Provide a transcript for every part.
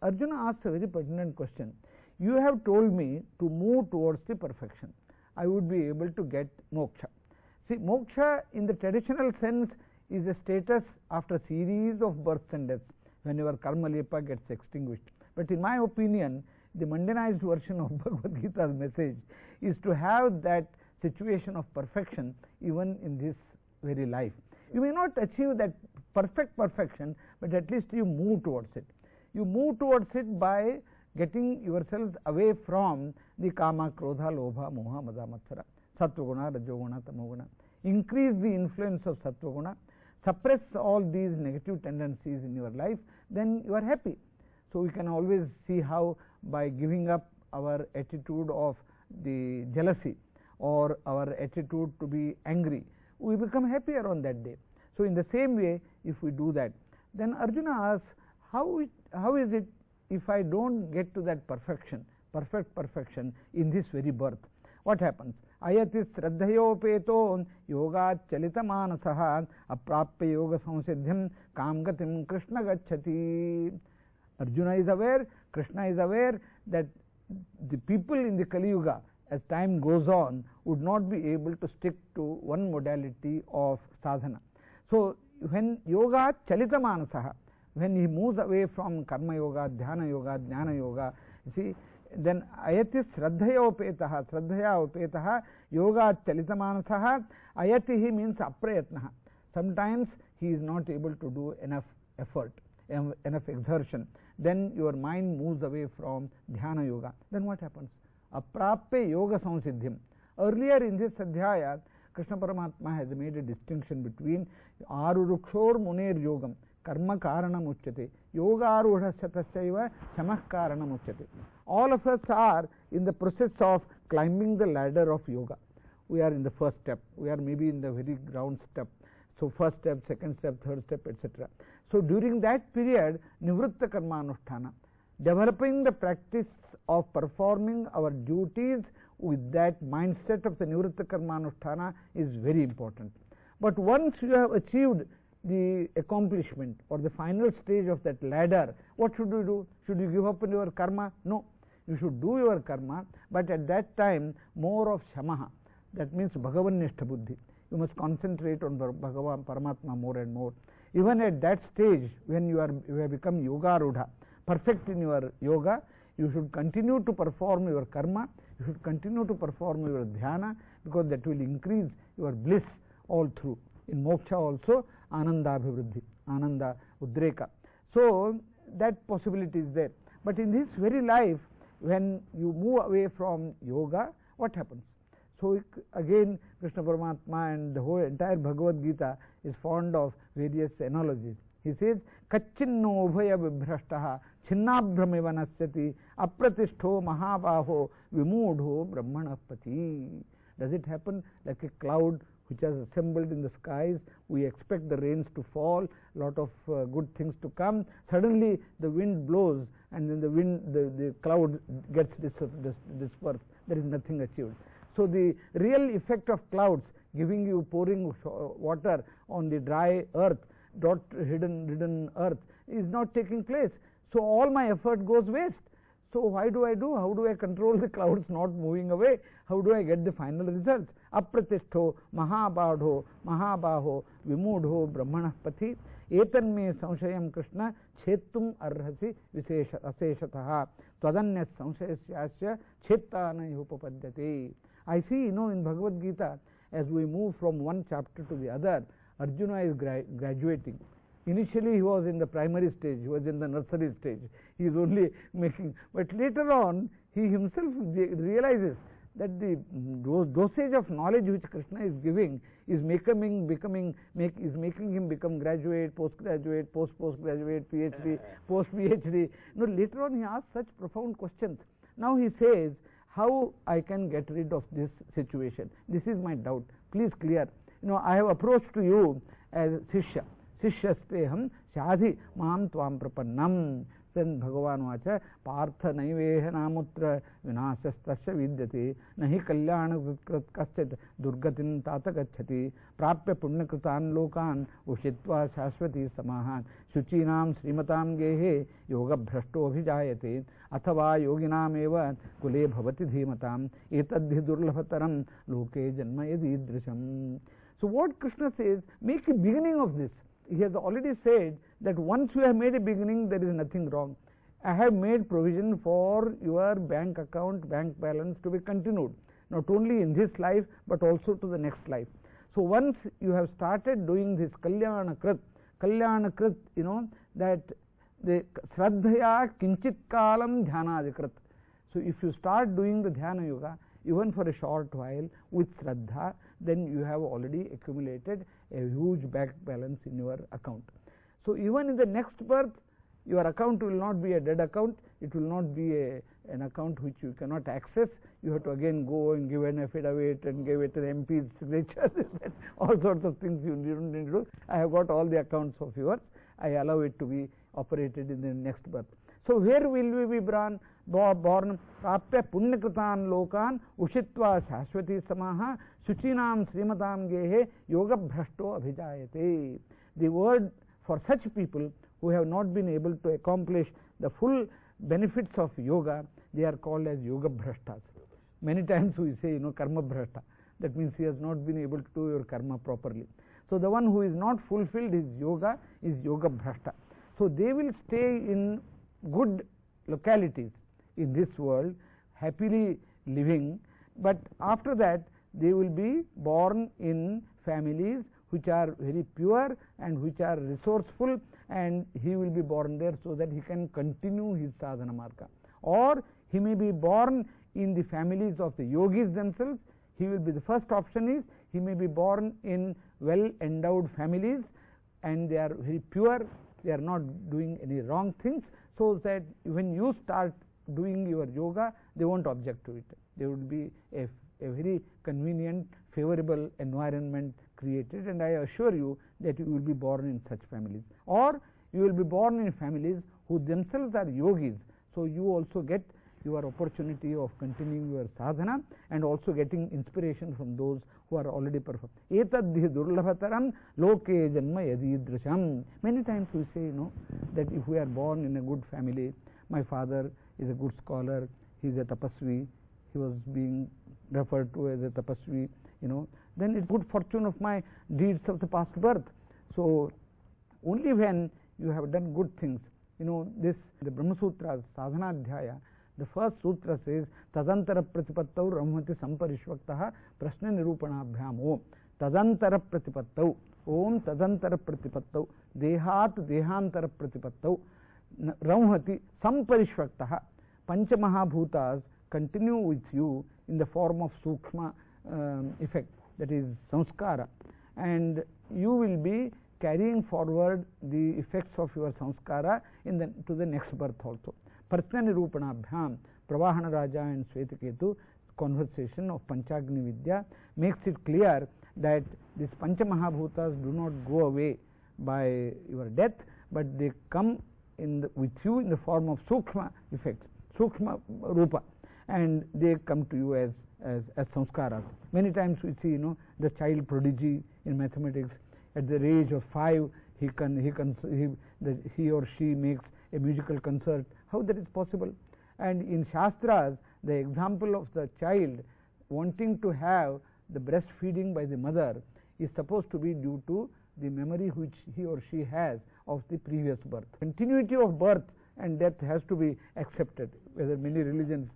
Arjuna asks a very pertinent question. You have told me to move towards the perfection. I would be able to get moksha. See, moksha in the traditional sense is a status after a series of births and deaths, when your karma lepa gets extinguished. But in my opinion, the mundanized version of Bhagavad Gita's message is to have that situation of perfection even in this very life. You may not achieve that perfect perfection, but at least you move towards it. You move towards it by getting yourselves away from the kama, krodha, lobha, moha, mada, matsara, sattvaguna, rajoguna, tamoguna. Increase the influence of sattvaguna, suppress all these negative tendencies in your life, then you are happy. So we can always see how by giving up our attitude of the jealousy or our attitude to be angry, we become happier on that day. So in the same way, if we do that, then Arjuna asks, how is it if I don't get to that perfect perfection in this very birth? What happens? Ayati sraddhayopeto yogat chalita manasaha aprapya yoga samsiddhim kamgatim Krishna gacchati. Arjuna is aware, Krishna is aware that the people in the Kali Yuga, as time goes on, would not be able to stick to one modality of sadhana. So when yoga chalita manasaha, when he moves away from karma yoga, dhyana yoga, jnana yoga, you see, then ayati sraddhaya upetaha yoga chalita manasaha. Ayati means aprayatnaha. Sometimes he is not able to do enough effort, enough exertion. Then your mind moves away from dhyana yoga. Then what happens? Aprapya yoga samsiddhim. Earlier in this adhyaya, Krishna Paramatma has made a distinction between arurukshor muner yogam, karma karanam uchyate, yoga arudhasya tasyaiva samah karanam uchyate. All of us are in the process of climbing the ladder of yoga. We are in the first step, we are maybe in the very ground step. So first step, second step, third step, etc. So during that period, nivritta karma anusthana, developing the practice of performing our duties with that mindset of the nivritta karma anusthana is very important. But once you have achieved the accomplishment or the final stage of that ladder, what should you do? Should you give up on your karma? No. You should do your karma, but at that time more of shamaha, that means bhagavan-nishtha buddhi. You must concentrate on Bhagavan Paramatma more and more. Even at that stage, when you have become yoga rudha, perfect in your yoga, you should continue to perform your karma, you should continue to perform your dhyana, because that will increase your bliss all through. In moksha also, ananda abhivriddhi, ananda udreka. So that possibility is there. But in this very life, when you move away from yoga, what happens? So again, Krishna Paramatma and the whole entire Bhagavad Gita is fond of various analogies. He says, Kachinno ubhaya vibhrashtaha chinnabhramiva nasyati apratishto mahabaho vimudho brahmanapati. Does it happen like a cloud which has assembled in the skies? We expect the rains to fall, lot of good things to come. Suddenly the wind blows and then the cloud gets dispersed. There is nothing achieved. So the real effect of clouds giving you pouring water on the dry earth, dot hidden earth, is not taking place. So all my effort goes waste. So why do I do? How do I control the clouds not moving away? How do I get the final results? Apratishto mahabaho vimudho brahmanapati etanme samshayam Krishna chetum arhasi aseshataha tadanyas samshayasyasya chetana upapadyate. I see, in Bhagavad Gita, as we move from one chapter to the other, Arjuna is graduating. Initially he was in the primary stage, he was in the nursery stage, he is only making, but later on he himself realizes that the dosage of knowledge which Krishna is giving is making him become graduate, postgraduate, postgraduate, PhD, post-PhD. Later on he asks such profound questions. Now he says, how I can get rid of this situation? This is my doubt. Please clear. I have approached to you as Shishya. शिष्यस्तेहं शाधि मां त्वां प्रपन्नम्. Then Bhagavan vacha partha naiveha namutra vinasastasya vidyate nahi kalyana krit kaschit durgatin tata gacchati prapya punyakritan lokan ushitva shashvati samahan shuchinam srimatam gehe yoga bhrashto abhijayate athava yoginam eva kule bhavati dhimatam etadhi durlabhataram loke janma yadidrisham. So what Krishna says, make a beginning of this. He has already said that once you have made a beginning, there is nothing wrong. I have made provision for your bank account, bank balance to be continued, not only in this life but also to the next life. So once you have started doing this Kalyana Krit, you know, that the Shraddhaya Kinchit Kalam Dhyanadikrit. So if you start doing the Dhyana Yoga, even for a short while with Shraddha, then you have already accumulated a huge bank balance in your account. So even in the next birth, your account will not be a dead account, it will not be an account which you cannot access. You have to again go and give an affidavit and give it an MP's signature, all sorts of things you don't need to do. I have got all the accounts of yours, I allow it to be operated in the next birth. So where will we be born? Prapya punyakritan lokan ushitva shashvati samaha shuchinam srimatam gehe yoga bhrashto abhijayate. The word for such people who have not been able to accomplish the full benefits of yoga, they are called as yoga bhrashtas. Many times we say, you know, karma bhrashta. That means he has not been able to do your karma properly. So the one who is not fulfilled his yoga is yoga bhrashta. So they will stay in good localities in this world, happily living, but after that they will be born in families which are very pure and which are resourceful, and he will be born there so that he can continue his sadhana marga. Or he may be born in the families of the yogis themselves. He will be, the first option is he may be born in well endowed families and they are very pure, they are not doing any wrong things, so that when you start doing your yoga, they won't object to it. There would be a very convenient, favorable environment created, and I assure you that you will be born in such families. Or you will be born in families who themselves are yogis, so you also get your opportunity of continuing your sadhana and also getting inspiration from those who are already perfect. Etadhi durlabhataram loke janma yadidrisham. Many times we say, you know, that if we are born in a good family, my father is a good scholar, he is a tapasvi, he was being referred to as a tapasvi, you know, then it's good fortune of my deeds of the past birth. So only when you have done good things, you know, this, the Brahma Sutras, Sadhana Adhyaya, the first sutra says, Tadantara Pratipattau Ramhati Samparishvaktaha Prashna Nirupanabhyam Om. Tadantara Pratipattau, Om Tadantara Pratipattau, Dehat Dehantara Pratipattau, Ramhati Samparishvaktaha. Panchamahabhutas continue with you in the form of Sukshma effect, that is Samskara, and you will be carrying forward the effects of your Samskara to the next birth also. Prashna Nirupanabhyam, Pravahana Raja and Swetaketu conversation of Panchagni Vidya makes it clear that these Panchamahabhutas do not go away by your death, but they come with you in the form of Sukshma effects, Sukshma Rupa, and they come to you as samskaras. Many times we see, you know, the child prodigy in mathematics, at the age of 5 he or she makes a musical concert. How that is possible? And in Shastras, the example of the child wanting to have the breastfeeding by the mother is supposed to be due to the memory which he or she has of the previous birth. Continuity of birth and death has to be accepted, whether many religions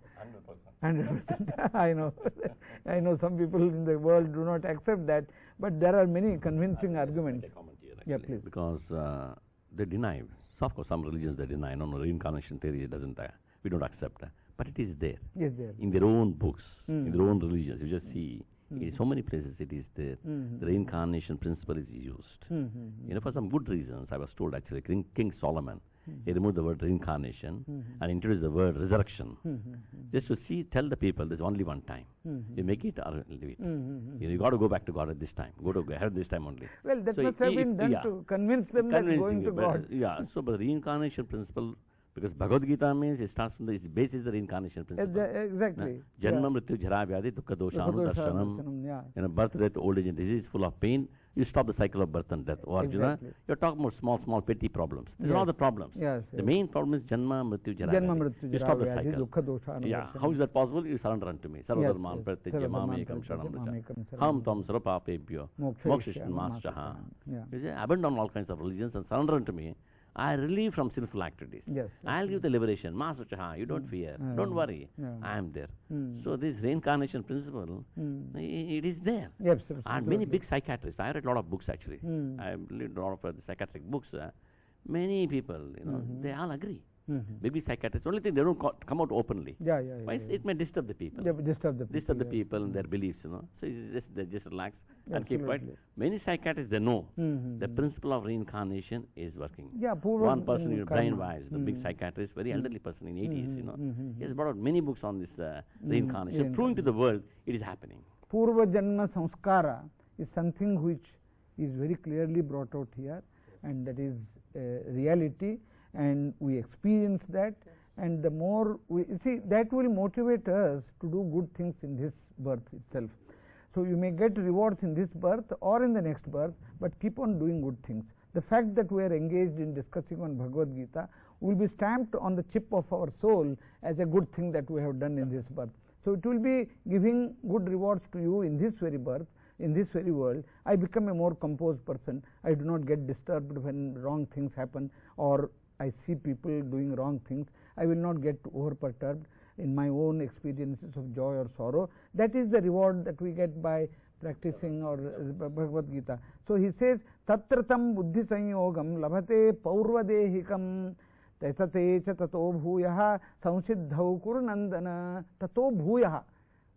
100%. I know some people in the world do not accept that, but there are many convincing arguments. Yeah, please. Because they deny, of course some religions they deny, no, reincarnation theory doesn't, we don't accept, but it is there. Yes, there. In their own books, in their own religions, you just see, in so many places it is there. The reincarnation principle is used. You know, for some good reasons. I was told actually, King Solomon, he removed the word reincarnation and introduced the word resurrection. Just to tell the people there's only one time. You make it or leave it. You got to go back to God at this time. Go to heaven this time only. Well, that must have been done to convince them that going to God. Yeah, so but the reincarnation principle, because Bhagavad Gita means it starts from its base is the reincarnation principle. Exactly. Janma, Mrityu, Jara, Vyadhi, Dukkha, Dosha, Anudarshanam. Yeah. Birth, death, old age, and disease, full of pain. You stop the cycle of birth and death. Oh, Arjuna, you're talking about small, petty problems. These are all the problems. The main problem is Janma, Mrityu, Jara, Vyadhi. You stop the cycle. Dukkha, Dosha, Yeah. How is that possible? You surrender unto me. Sarvadharman, Pratyajya, Mamekam, Sharanamrita. Ham tam sarvapapebhyo. Mokshishan maschaha. You say, abandon all kinds of religions and surrender unto me. I relieve from sinful activities. I'll give the liberation. Masachaha, you don't fear. Don't worry. I am there. So this reincarnation principle, it is there. And many big psychiatrists, I read a lot of books actually. I read a lot of the psychiatric books. Many people, they all agree. Maybe psychiatrists, only thing they don't come out openly. It may disturb the people. Disturb the people and their beliefs, So they just relax and keep quiet. Many psychiatrists, they know the principle of reincarnation is working. One person, brain-wise, the big psychiatrist, very elderly person in 80s, he has brought out many books on this reincarnation, proving to the world it is happening. Purva Janma Samskara is something which is very clearly brought out here, and that is reality. And we experience that, and the more we see, that will motivate us to do good things in this birth itself. So you may get rewards in this birth or in the next birth, but keep on doing good things. The fact that we are engaged in discussing on Bhagavad Gita will be stamped on the chip of our soul as a good thing that we have done in this birth. So it will be giving good rewards to you in this very birth, in this very world. I become a more composed person. I do not get disturbed when wrong things happen, or I see people doing wrong things. I will not get over perturbed in my own experiences of joy or sorrow. That is the reward that we get by practicing or Bhagavad Gita. So he says, Tatratam buddhi sanyogam labhate paurvadehikam tatate cha tato bhuyaha samsiddhau kurunandana tato bhuyaha.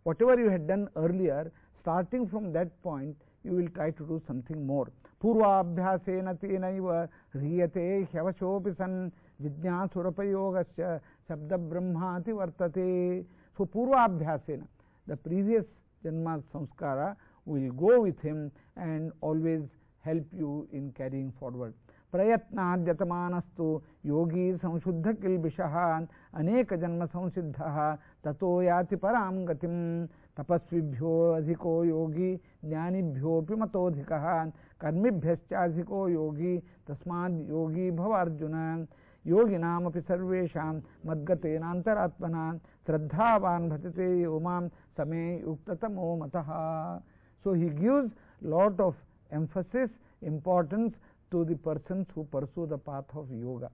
Whatever you had done earlier, starting from that point, you will try to do something more. Purvabhyasena tenaiva hriyate hyavachopi san jidnyasurapayogasya shabda brahmati vartate. So Purvabhyasena, the previous janma's samskara will go with him and always help you in carrying forward. Prayatnadyatmanastu yogi samshuddha kilbishahan aneka janma samsiddhaha tato yati param gatim. Tapasvibhyo adhiko yogi jnanibhyopi matodhikaha karmibhyaschaadhiko yogi tasmad yogi bhavarjuna yoginam api sarvesham madgatenantaratmana shraddhavan bhatite yomam same yuktatamo mataha. So he gives lot of emphasis, importance to the persons who pursue the path of yoga.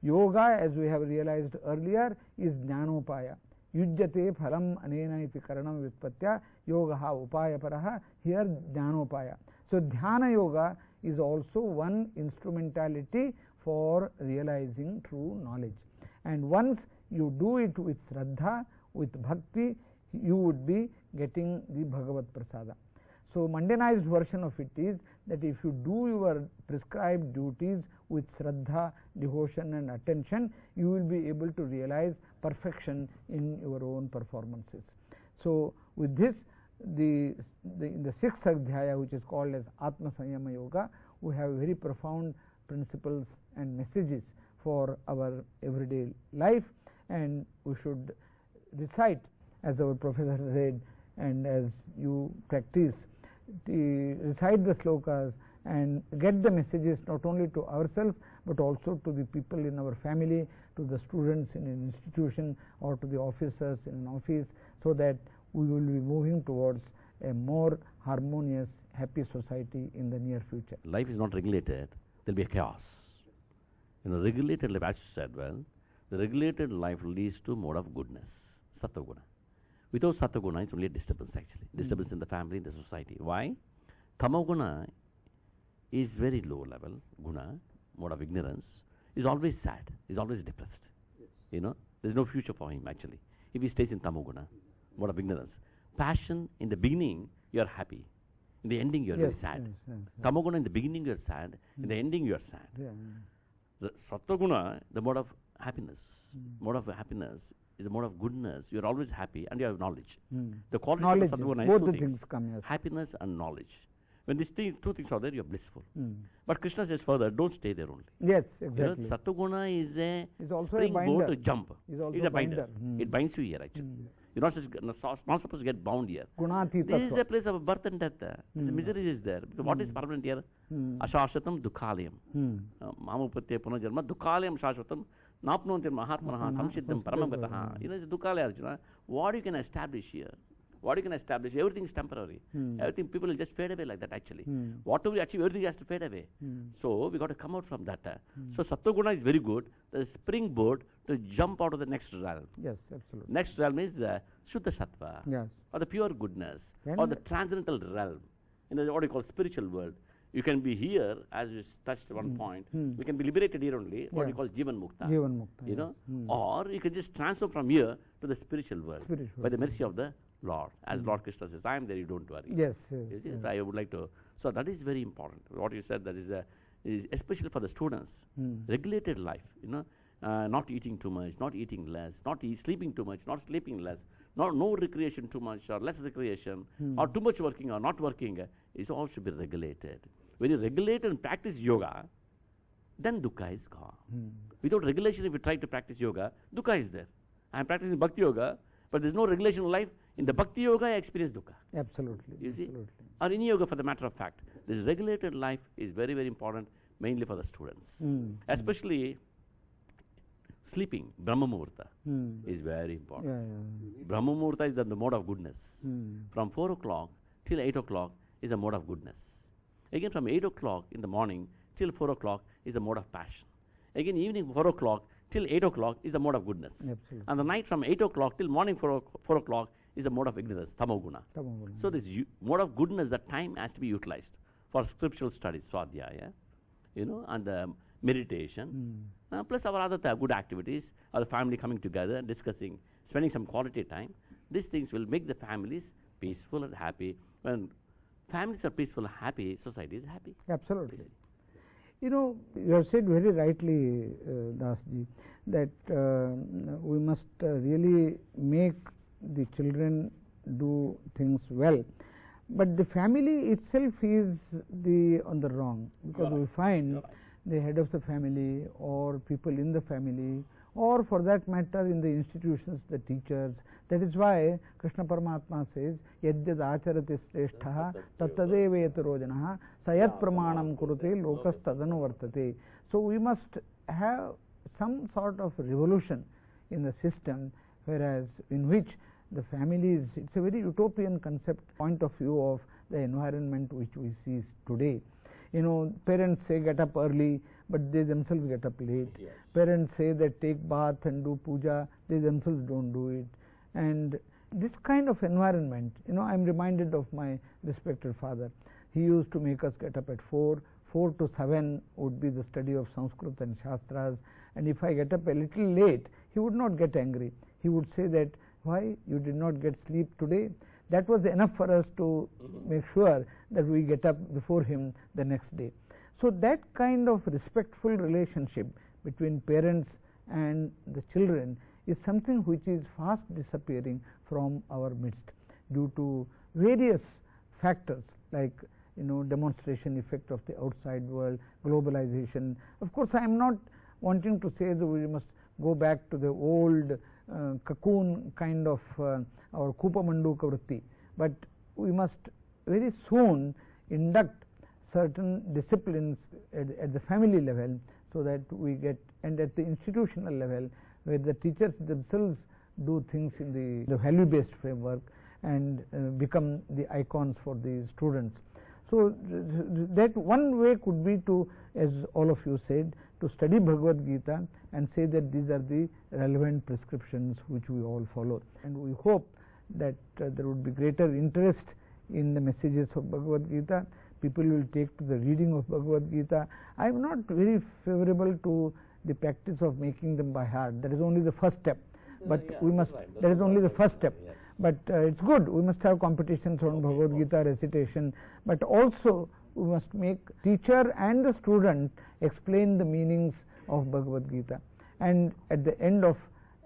Yoga, as we have realized earlier, is jnanopaya. Yujjate phalam anena iti karanam vitpatya yogaha upaya paraha. Here jnanopaya. So dhyana yoga is also one instrumentality for realizing true knowledge. And once you do it with shraddha, with bhakti, you would be getting the Bhagavad Prasada. So mundanized version of it is that if you do your prescribed duties with shraddha, devotion and attention, you will be able to realize perfection in your own performances. So with this, in the sixth adhyaya, which is called as Atma Sanyama Yoga, we have very profound principles and messages for our everyday life, and we should recite, as our professor said, and as you practice, recite the slokas and get the messages not only to ourselves but also to the people in our family, to the students in an institution, or to the officers in an office, so that we will be moving towards a more harmonious, happy society in the near future. Life is not regulated, there will be a chaos. Regulated life, as you said, the regulated life leads to mode of goodness, sattva-guna. Without sattva-guna, it's only a disturbance actually. Disturbance in the family, in the society. Why? Tamo-guna is very low level guna, mode of ignorance, is always sad, is always depressed. There's no future for him actually, if he stays in tamo-guna, mode of ignorance. Passion, in the beginning, you are happy. In the ending, you are very sad. Tamo-guna, in the beginning, you are sad. In the ending, you are sad. Sattva-guna, the mode of happiness. Mode of happiness is a mode of goodness. You are always happy and you have knowledge. The quality of Sattva-guna is both two the things come, yes. happiness and knowledge. When these two things are there, you are blissful. But Krishna says further, don't stay there only. Yes, exactly. You know, Sattva-guna is a also springboard a to jump. It's a binder. It binds you here actually. You're not supposed to get bound here. This is a place of birth and death. This misery is there. Because what is permanent here? Ashashvatam dukhalayam. Mamupatya punajarma dukhalayam shashvatam napnontir mahatmanaha samsiddham paramagataha. You know, it's dukhalaya, Arjuna. What you can establish here? What you can establish, everything is temporary. Everything, people will just fade away like that actually. Whatever we achieve, everything has to fade away. So we got to come out from that. So Sattva-guna is very good. The springboard to jump out of the next realm. Yes, absolutely. Next realm is Shuddha Sattva, yes, or the pure goodness, or the transcendental realm, in the what you call spiritual world. You can be here, as you touched at one point, we can be liberated here only, what you call Jivan Mukta. Jivan Mukta, you know, or you can just transfer from here to the spiritual world by the mercy of the Lord. As Lord Krishna says, I am there, you don't worry. Yes, You see, I would like to, so that is very important. What you said, that is especially for the students, regulated life, you know, not eating too much, not eating less, not sleeping too much, not sleeping less, no recreation too much or less recreation, or too much working or not working. It all should be regulated. When you regulate and practice yoga, then dukkha is gone. Without regulation, if you try to practice yoga, dukkha is there. I am practicing bhakti yoga, but there is no regulation in life. In the bhakti yoga, I experience dukkha. Absolutely. You see? Absolutely. Or in yoga, for the matter of fact, this regulated life is very, very important, mainly for the students. Especially sleeping, Brahma Muhurta, is very important. Brahma Muhurta is the mode of goodness. From 4 o'clock till 8 o'clock is the mode of goodness. Again, from 8 o'clock in the morning till 4 o'clock is the mode of passion. Again, evening 4 o'clock till 8 o'clock is the mode of goodness. Absolutely. And the night from 8 o'clock till morning 4 o'clock is the mode of ignorance, Tamoguna. So this mode of goodness, that time has to be utilized for scriptural studies, Swadhyaya, you know, and meditation, plus our other good activities, or the family coming together, discussing, spending some quality time. These things will make the families peaceful and happy. When families are peaceful and happy, society is happy. Absolutely. You know, you have said very rightly, Dasji, that we must really make the children do things well. But the family itself is on the wrong, because we find the head of the family or people in the family, or for that matter in the institutions, the teachers. That is why Krishna Paramatma says, Yadyad acharati sreshtaha tattadeva yatarojanaha sayat pramanam kurute lokas tadanu vartate. So we must have some sort of revolution in the system, whereas in which the families, it's a very utopian concept, point of view of the environment which we see today. You know, parents say get up early, but they themselves get up late. Yes. Parents say that take bath and do puja, they themselves don't do it. And this kind of environment, you know, I am reminded of my respected father. He used to make us get up at 4 to 7 would be the study of Sanskrit and Shastras, and if I get up a little late, he would not get angry. He would say that, why you did not get sleep today? That was enough for us to make sure that we get up before him the next day. So that kind of respectful relationship between parents and the children is something which is fast disappearing from our midst due to various factors, like, you know, demonstration effect of the outside world, globalization. Of course, I am not wanting to say that we must go back to the old cocoon kind of our Kupamanduka vritti, but we must very soon induct certain disciplines at the family level, so that we get, and at the institutional level, where the teachers themselves do things in the value-based framework and become the icons for the students. So that one way could be to, as all of you said, to study Bhagavad Gita and say that these are the relevant prescriptions which we all follow. And we hope that there would be greater interest in the messages of Bhagavad Gita. People will take to the reading of Bhagavad Gita. I am not very favorable to the practice of making them by heart. That is only the first step. But we must, that is only the first step. But it's good. We must have competitions on Bhagavad Gita recitation. But also we must make teacher and the student explain the meanings of Bhagavad Gita, and at the end of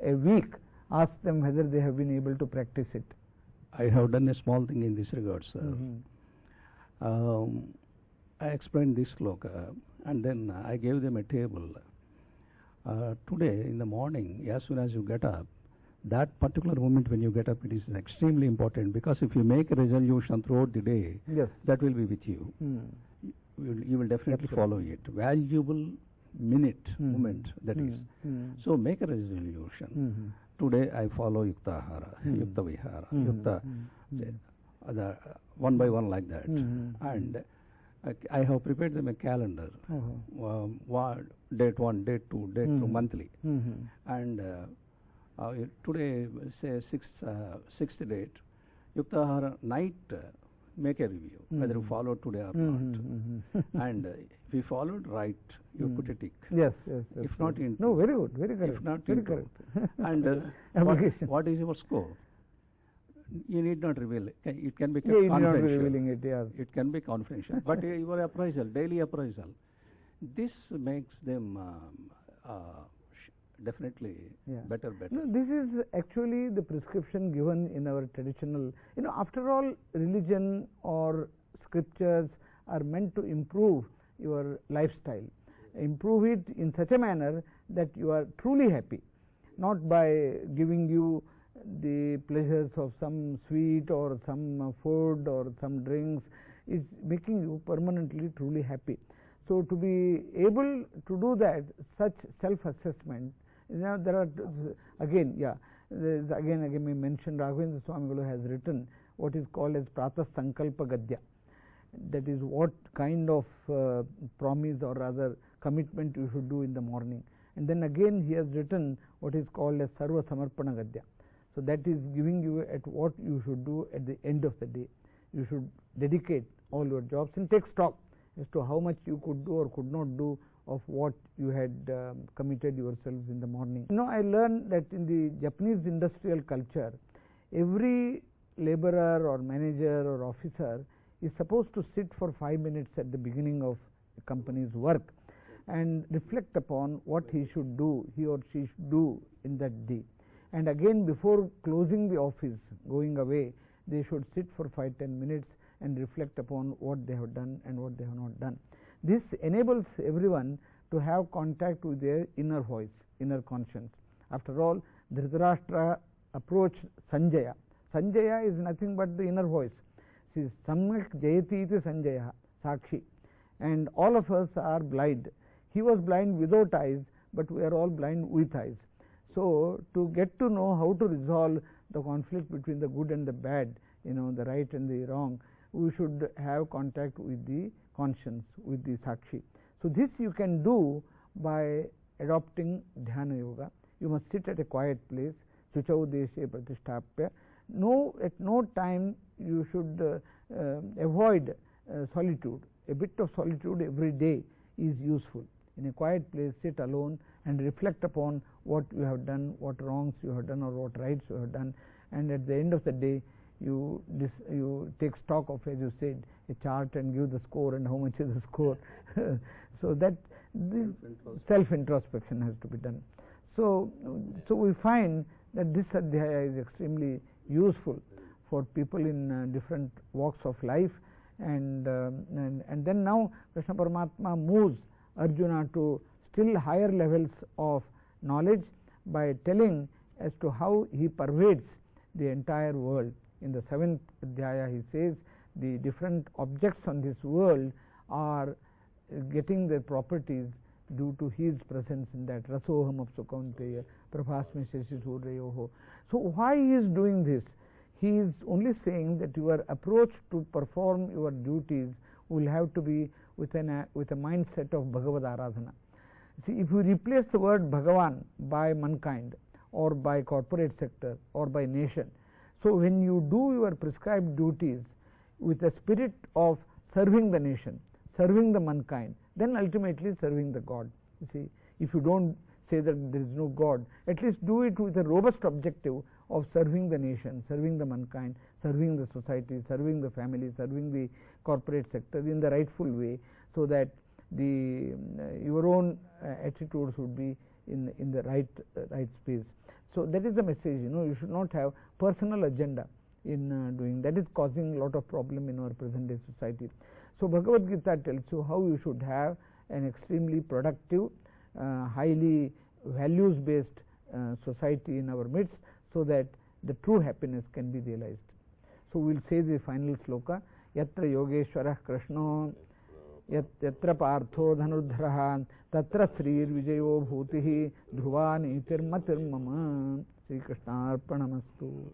a week ask them whether they have been able to practice it. I have done a small thing in this regard, sir. I explained this sloka, and then I gave them a table. Today in the morning, as soon as you get up, that particular moment when you get up, it is extremely important, because if you make a resolution throughout the day, Yes. that will be with you. You will definitely follow it. Valuable minute, moment, that is. So make a resolution. Today I follow Yukta Ahara, Yukta Vihara, Yukta, one by one like that. And I have prepared them a calendar, date 1, date 2, date 2, monthly. And today, say sixth date, Yukta Ahara, night, make a review, whether you followed today or not. And if you followed right, you put a tick. Yes, yes. If not, into. No, very good, very correct. If not, very into. correct. And what is your score? You need not reveal it. It can be kept Yeah, you need not be confidential. revealing it, yes. It can be confidential. But your appraisal, daily appraisal, this makes them definitely better. No, this is actually the prescription given in our traditional, after all, religion or scriptures are meant to improve your lifestyle, improve it in such a manner that you are truly happy, not by giving you the pleasures of some sweet or some food or some drinks. It's making you permanently truly happy. So to be able to do that, such self-assessment, there are again, again we mentioned Raghavendra Swamiguru has written what is called as Pratah Sankalpa Gadya. That is what kind of promise or rather commitment you should do in the morning. And then again he has written what is called as Sarva Samarpana Gadya. So that is giving you at what you should do at the end of the day. You should dedicate all your jobs and take stock as to how much you could do or could not do of what you had committed yourselves in the morning. I learned that in the Japanese industrial culture, every laborer or manager or officer is supposed to sit for 5 minutes at the beginning of the company's work and reflect upon what he should do, he or she should do in that day. And again, before closing the office, going away, they should sit for 5-10 minutes and reflect upon what they have done and what they have not done. This enables everyone to have contact with their inner voice, inner conscience. After all, Dhritarashtra approached Sanjaya. Sanjaya is nothing but the inner voice. See, Samyak Jayati iti Sanjaya, Sakshi. And all of us are blind. He was blind without eyes, but we are all blind with eyes. So to get to know how to resolve the conflict between the good and the bad, the right and the wrong, we should have contact with the conscience, with the Sakshi. So this you can do by adopting Dhyana Yoga. You must sit at a quiet place, Suchau Deshe Pratishtapya. At no time you should avoid solitude. A bit of solitude every day is useful. In a quiet place, sit alone and reflect upon what you have done, what wrongs you have done or what rights you have done, and at the end of the day you take stock of, as you said, a chart and give the score and how much is the score. So that this self-introspection has to be done. So we find that this adhyaya is extremely useful for people in different walks of life, and then now Krishna Paramatma moves Arjuna to still higher levels of knowledge by telling as to how he pervades the entire world. In the 7th Adhyaya he says the different objects on this world are getting their properties due to his presence in that. Rasoham apsu kaunteya prabhasmi shashi suryayoho. So why he is doing this? He is only saying that your approach to perform your duties will have to be with a mindset of Bhagavad Aradhana. See, if you replace the word Bhagavan by mankind or by corporate sector or by nation, so when you do your prescribed duties with a spirit of serving the nation, serving the mankind, then ultimately serving the God. You see, if you don't say that there is no God. At least do it with a robust objective of serving the nation, serving the mankind, serving the society, serving the family, serving the corporate sector in the rightful way, so that the your own attitudes would be in the right space. So that is the message. You should not have personal agenda in doing that. Is causing a lot of problem in our present day society. So Bhagavad Gita tells you how you should have an extremely productive, highly values based society in our midst, so that the true happiness can be realized. So we will say the final sloka: Yatra Yogeshwarah Krishno Yatra Partho Dhanurdharaha Tatra Srir Vijayo Bhutihi Dhruva Nitir Matir Mama. Sri Krishna Arpanamastu.